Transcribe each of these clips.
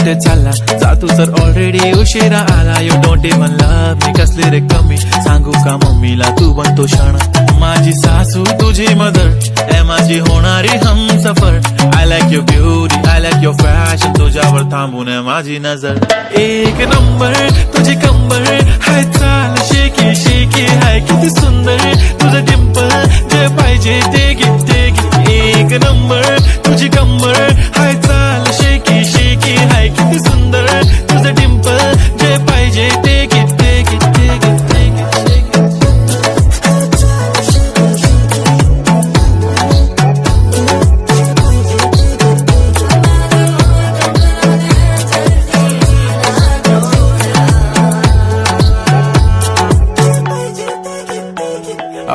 कुठे चालला जा तू तर ऑलरेडी उशिरा आला. यू डोंट इवन लव्ह मी, कसले रे कमी सांगू का मम्मीला तू बनतो क्षण. माझी सासू तुझी मदर ए माझी होणारी Humsafar. I like your beauty, I like your fashion, तुझ्यावर थांबून माझी नजर. एक नंबर तुझी कंबर हाय, चाल शेकी शेकी हाय, किती सुंदर तुझं डिंपल, जे पाहिजे ते गिफ्ट ते गिफ्ट. एक नंबर तुझी कंबर हाय, चाल शेकी शेकी हाय, किती सुंदर तुझं डिंपल, जे पाहिजे ते गिफ्ट ते गिफ्ट ते गिफ्ट ते gift.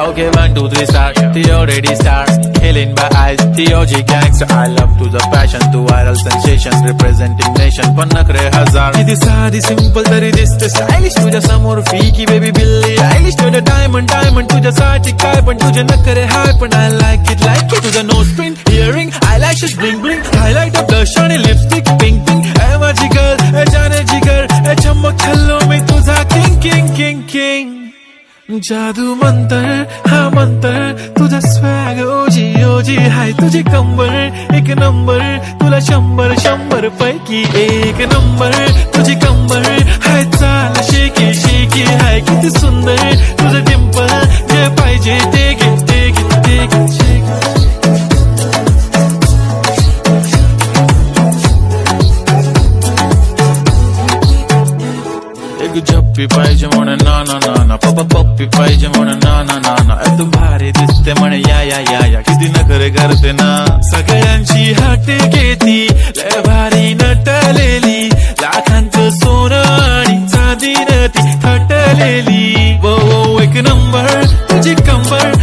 Okay, 1, 2, 3 start. The already start. Killing my eyes. The OG gangster. I love to the passion, to viral sensation, representing nation. पण नखरे हजार. किती साधी simple तरी दिसते stylish. तुझ्या समोर फीकी baby बिल्ली आयलिश. तुझं diamond diamond तुझ्यासाठी काय पण तुझे नखरे हाय पण I like it like it. तुझं nose print, earring, eyelashes bling bling, highlight of blush आणि lipstick pink pink. ए माझी girl, ए जाने जिगर, ए चमक छल्लो मी तुझा king king king king. जादू मंतर हा मंतर, तुझा स्वॅग ओजी ओजी हाय, तुझी कंबर एक नंबर, तुला 100 पैकी एक नंबर. तुझी कंबर हाय, चाल शेकी शेकी हाय, किती सुंदर तुझं डिंपल, जे पाहिजे ते गिफ्ट ते गिफ्ट ते गिफ्ट. झप्पी पाहिजे म्हणे ना ना ना ना, पप्पी पाहिजे म्हणे ना ना ना ना. तू भारी दिसते म्हणे या या या या, किती नखरे करते ना. सगळ्यांची हाट घेती लय भारी नटलेली, लाखांचं सोनं आणि चांदीनं ती थटलेली. वो एक नंबर तुझी कंबर